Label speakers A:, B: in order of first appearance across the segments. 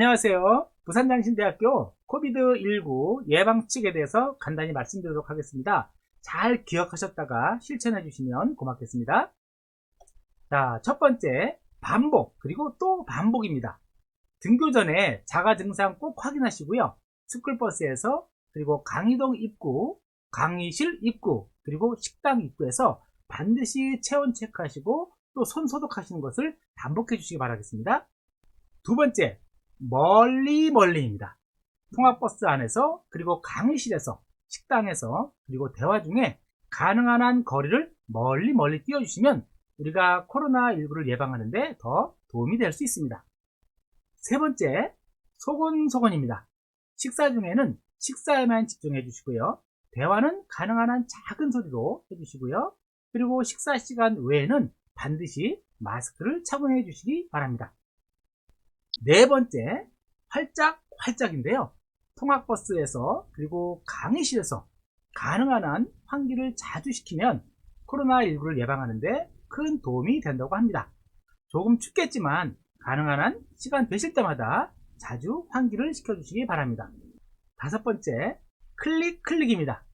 A: 안녕하세요. 부산장신대학교 코비드19 예방수칙에 대해서 간단히 말씀드리도록 하겠습니다. 잘 기억하셨다가 실천해 주시면 고맙겠습니다. 자, 첫 번째, 반복, 그리고 또 반복입니다. 등교 전에 자가 증상 꼭 확인하시고요. 스쿨버스에서, 그리고 강의동 입구, 강의실 입구, 그리고 식당 입구에서 반드시 체온 체크하시고 또 손 소독하시는 것을 반복해 주시기 바라겠습니다. 두 번째, 멀리입니다. 통학버스 안에서, 그리고 강의실에서, 식당에서, 그리고 대화 중에 가능한 한 거리를 멀리 띄워주시면 우리가 코로나19를 예방하는데 더 도움이 될 수 있습니다. 세 번째, 소곤소곤입니다. 식사 중에는 식사에만 집중해 주시고요. 대화는 가능한 한 작은 소리로 해주시고요. 그리고 식사 시간 외에는 반드시 마스크를 착용해 주시기 바랍니다. 네 번째, 활짝인데요. 통학버스에서 그리고 강의실에서 가능한 한 환기를 자주 시키면 코로나19를 예방하는데 큰 도움이 된다고 합니다. 조금 춥겠지만 가능한 한 시간 되실 때마다 자주 환기를 시켜주시기 바랍니다. 다섯 번째, 클릭입니다.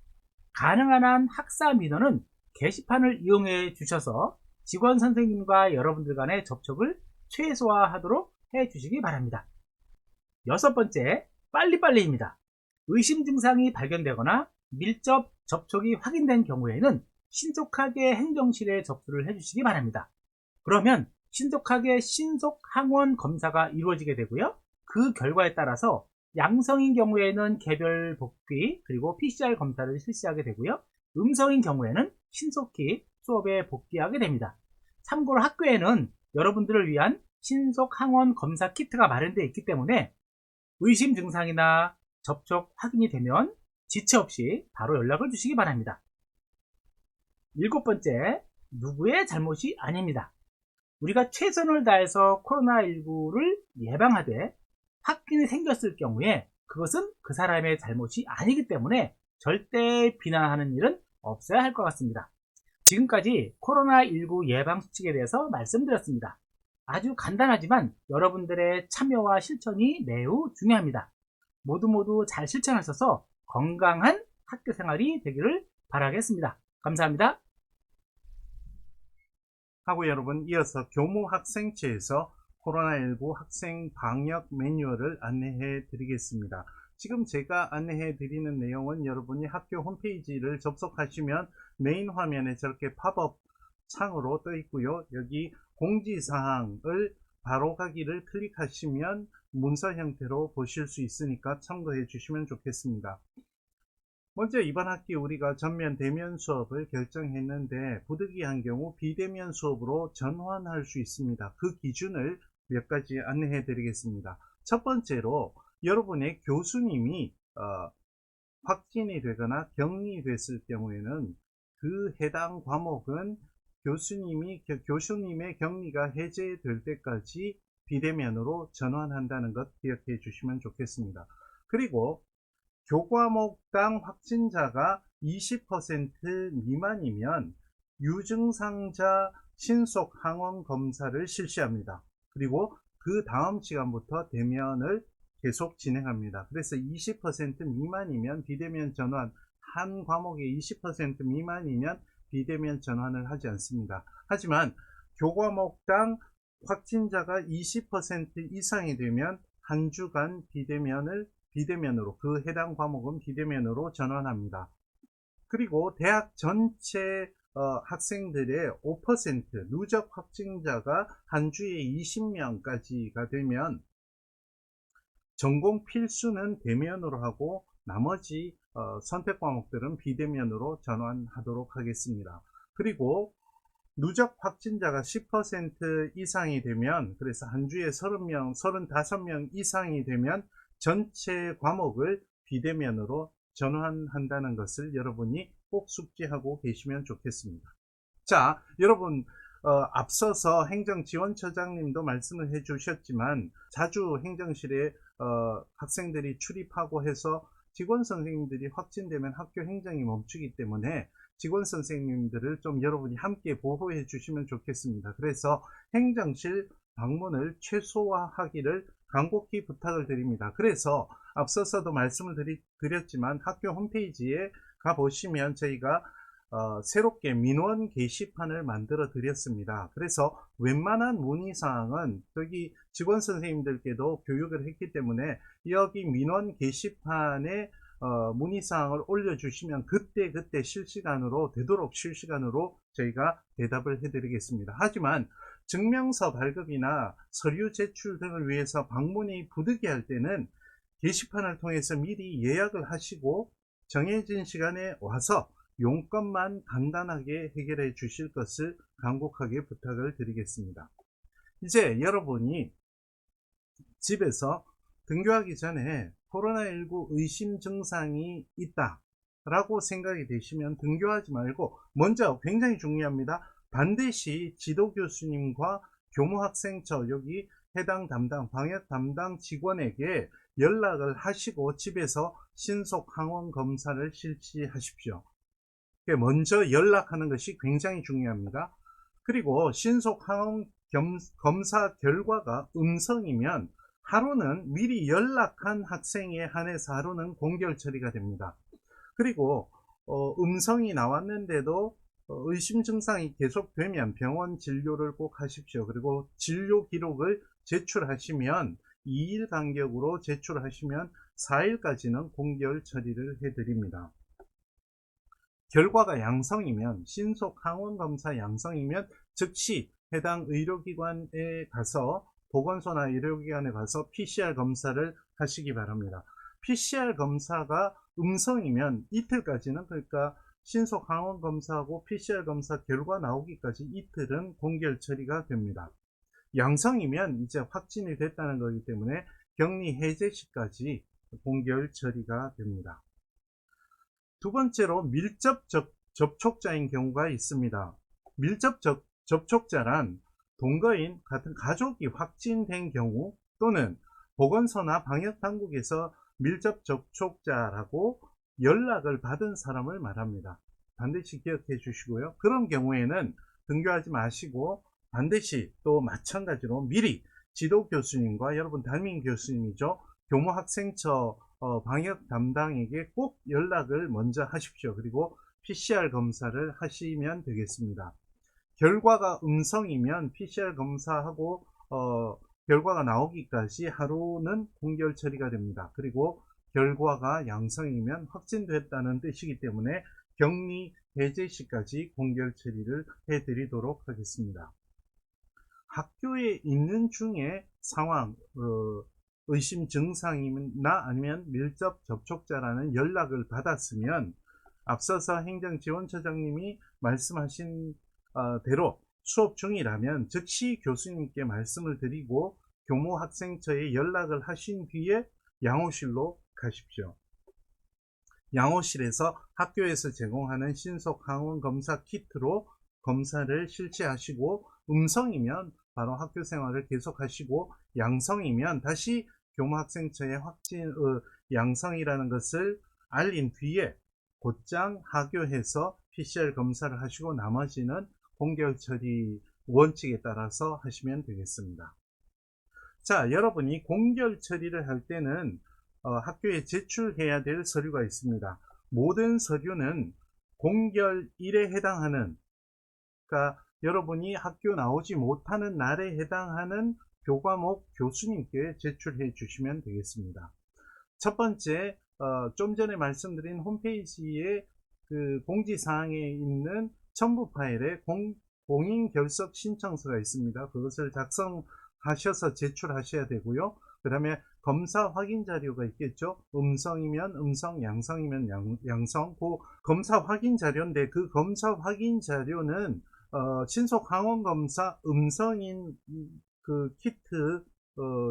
A: 가능한 한 학사 민원은 게시판을 이용해 주셔서 직원 선생님과 여러분들 간의 접촉을 최소화하도록 해 주시기 바랍니다. 여섯 번째, 빨리입니다. 의심 증상이 발견되거나 밀접 접촉이 확인된 경우에는 신속하게 행정실에 접수를 해 주시기 바랍니다. 그러면 신속하게 신속 항원 검사가 이루어지게 되고요. 그 결과에 따라서 양성인 경우에는 개별 복귀 그리고 PCR 검사를 실시하게 되고요. 음성인 경우에는 신속히 수업에 복귀하게 됩니다. 참고로 학교에는 여러분들을 위한 신속 항원 검사 키트가 마련되어 있기 때문에 의심 증상이나 접촉 확인이 되면 지체 없이 바로 연락을 주시기 바랍니다. 일곱 번째, 누구의 잘못이 아닙니다. 우리가 최선을 다해서 코로나19를 예방하되 확진이 생겼을 경우에 그것은 그 사람의 잘못이 아니기 때문에 절대 비난하는 일은 없어야 할 것 같습니다. 지금까지 코로나19 예방수칙에 대해서 말씀드렸습니다. 아주 간단하지만 여러분들의 참여와 실천이 매우 중요합니다. 모두 잘 실천하셔서 건강한 학교 생활이 되기를 바라겠습니다. 감사합니다.
B: 하고 여러분, 이어서 교무 학생체에서 코로나19 학생 방역 매뉴얼을 안내해 드리겠습니다. 지금 제가 안내해 드리는 내용은 여러분이 학교 홈페이지를 접속하시면 메인 화면에 저렇게 팝업 창으로 떠 있고요. 여기 공지사항을 바로 가기를 클릭하시면 문서 형태로 보실 수 있으니까 참고해 주시면 좋겠습니다. 먼저 이번 학기 우리가 전면 대면 수업을 결정했는데 부득이한 경우 비대면 수업으로 전환할 수 있습니다. 그 기준을 몇 가지 안내해 드리겠습니다. 첫 번째로 여러분의 교수님이 확진이 되거나 격리됐을 경우에는 그 해당 과목은 교수님의 격리가 해제될 때까지 비대면으로 전환한다는 것 기억해 주시면 좋겠습니다. 그리고 교과목당 확진자가 20% 미만이면 유증상자 신속 항원 검사를 실시합니다. 그리고 그 다음 시간부터 대면을 계속 진행합니다. 그래서 20% 미만이면 비대면 전환, 한 과목의 20% 미만이면 비대면 전환을 하지 않습니다. 하지만 교과목당 확진자가 20% 이상이 되면 한 주간 비대면으로 그 해당 과목은 비대면으로 전환합니다. 그리고 대학 전체 학생들의 5% 누적 확진자가 한 주에 20명까지가 되면 전공 필수는 대면으로 하고 나머지 선택 과목들은 비대면으로 전환하도록 하겠습니다. 그리고 누적 확진자가 10% 이상이 되면, 그래서 한 주에 30명, 35명 이상이 되면 전체 과목을 비대면으로 전환한다는 것을 여러분이 꼭 숙지하고 계시면 좋겠습니다. 자, 여러분, 앞서서 행정지원처장님도 말씀을 해 주셨지만 자주 행정실에 학생들이 출입하고 해서 직원 선생님들이 확진되면 학교 행정이 멈추기 때문에 직원 선생님들을 좀 여러분이 함께 보호해 주시면 좋겠습니다. 그래서 행정실 방문을 최소화하기를 간곡히 부탁을 드립니다. 그래서 앞서서도 말씀을 드렸지만 학교 홈페이지에 가보시면 저희가 새롭게 민원 게시판을 만들어 드렸습니다. 그래서 웬만한 문의사항은 저기 직원 선생님들께도 교육을 했기 때문에 여기 민원 게시판에 문의사항을 올려주시면 그때 실시간으로 되도록 실시간으로 저희가 대답을 해드리겠습니다. 하지만 증명서 발급이나 서류 제출 등을 위해서 방문이 부득이할 때는 게시판을 통해서 미리 예약을 하시고 정해진 시간에 와서 용건만 간단하게 해결해 주실 것을 간곡하게 부탁을 드리겠습니다. 이제 여러분이 집에서 등교하기 전에 코로나19 의심 증상이 있다 라고 생각이 되시면 등교하지 말고 먼저 굉장히 중요합니다. 반드시 지도교수님과 교무학생처 여기 해당 담당 방역 담당 직원에게 연락을 하시고 집에서 신속 항원 검사를 실시하십시오. 먼저 연락하는 것이 굉장히 중요합니다. 그리고 신속 항원 검사 결과가 음성이면 하루는 미리 연락한 학생에 한해서 하루는 공결 처리가 됩니다. 그리고 음성이 나왔는데도 의심 증상이 계속되면 병원 진료를 꼭 하십시오. 그리고 진료 기록을 제출하시면 2일 간격으로 제출하시면 4일까지는 공결 처리를 해드립니다. 결과가 양성이면 신속 항원 검사 양성이면 즉시 해당 의료기관에 가서 보건소나 의료기관에 가서 PCR 검사를 하시기 바랍니다. PCR 검사가 음성이면 이틀까지는 그러니까 신속 항원 검사하고 PCR 검사 결과 나오기까지 이틀은 공결 처리가 됩니다. 양성이면 이제 확진이 됐다는 거기 때문에 격리 해제 시까지 공결 처리가 됩니다. 두 번째로 밀접 접촉자인 경우가 있습니다. 밀접 접촉자란 동거인 같은 가족이 확진된 경우 또는 보건소나 방역당국에서 밀접 접촉자라고 연락을 받은 사람을 말합니다. 반드시 기억해 주시고요. 그런 경우에는 등교하지 마시고 반드시 또 마찬가지로 미리 지도교수님과 여러분 담임 교수님이죠. 교무학생처 방역 담당에게 꼭 연락을 먼저 하십시오. 그리고 PCR 검사를 하시면 되겠습니다. 결과가 음성이면 PCR 검사하고 결과가 나오기까지 하루는 공결 처리가 됩니다. 그리고 결과가 양성이면 확진됐다는 뜻이기 때문에 격리 해제 시까지 공결 처리를 해드리도록 하겠습니다. 학교에 있는 중에 상황, 의심 증상이나 아니면 밀접 접촉자라는 연락을 받았으면 앞서서 행정지원처장님이 말씀하신 대로 수업 중이라면 즉시 교수님께 말씀을 드리고 교무학생처에 연락을 하신 뒤에 양호실로 가십시오. 양호실에서 학교에서 제공하는 신속 항원 검사 키트로 검사를 실시하시고 음성이면 바로 학교 생활을 계속하시고 양성이면 다시 교무학생처에 양성이라는 것을 알린 뒤에 곧장 하교해서 PCR 검사를 하시고 나머지는 공결 처리 원칙에 따라서 하시면 되겠습니다. 자, 여러분이 공결 처리를 할 때는 학교에 제출해야 될 서류가 있습니다. 모든 서류는 공결 1에 해당하는, 그러니까 여러분이 학교 나오지 못하는 날에 해당하는 교과목 교수님께 제출해 주시면 되겠습니다. 첫 번째, 좀 전에 말씀드린 홈페이지에 그 공지사항에 있는 첨부 파일에 공인 결석 신청서가 있습니다. 그것을 작성하셔서 제출하셔야 되고요. 그 다음에 검사 확인 자료가 있겠죠. 음성이면 음성, 양성이면 양성. 그 검사 확인 자료인데 그 검사 확인 자료는 신속 항원 검사 음성인 그 키트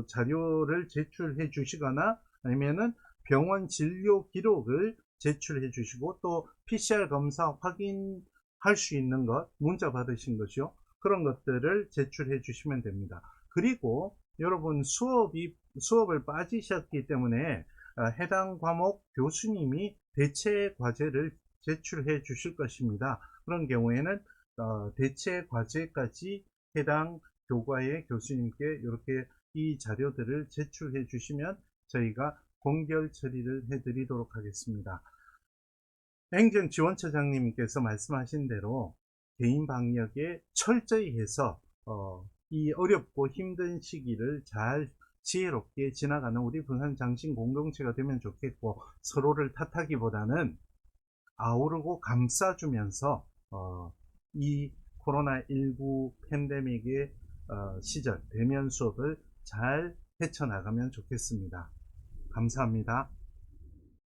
B: 자료를 제출해 주시거나 아니면은 병원 진료 기록을 제출해 주시고 또 PCR 검사 확인할 수 있는 것, 문자 받으신 것이요. 그런 것들을 제출해 주시면 됩니다. 그리고 여러분 수업을 빠지셨기 때문에 해당 과목 교수님이 대체 과제를 제출해 주실 것입니다. 그런 경우에는 대체 과제까지 해당 교과의 교수님께 이렇게 이 자료들을 제출해 주시면 저희가 공결 처리를 해 드리도록 하겠습니다. 행정지원처장님께서 말씀하신 대로 개인 방역에 철저히 해서 이 어렵고 힘든 시기를 잘 지혜롭게 지나가는 우리 부산 장신 공동체가 되면 좋겠고, 서로를 탓하기보다는 아우르고 감싸주면서 이 코로나19 팬데믹의 시절 대면 수업을 잘 헤쳐나가면 좋겠습니다. 감사합니다.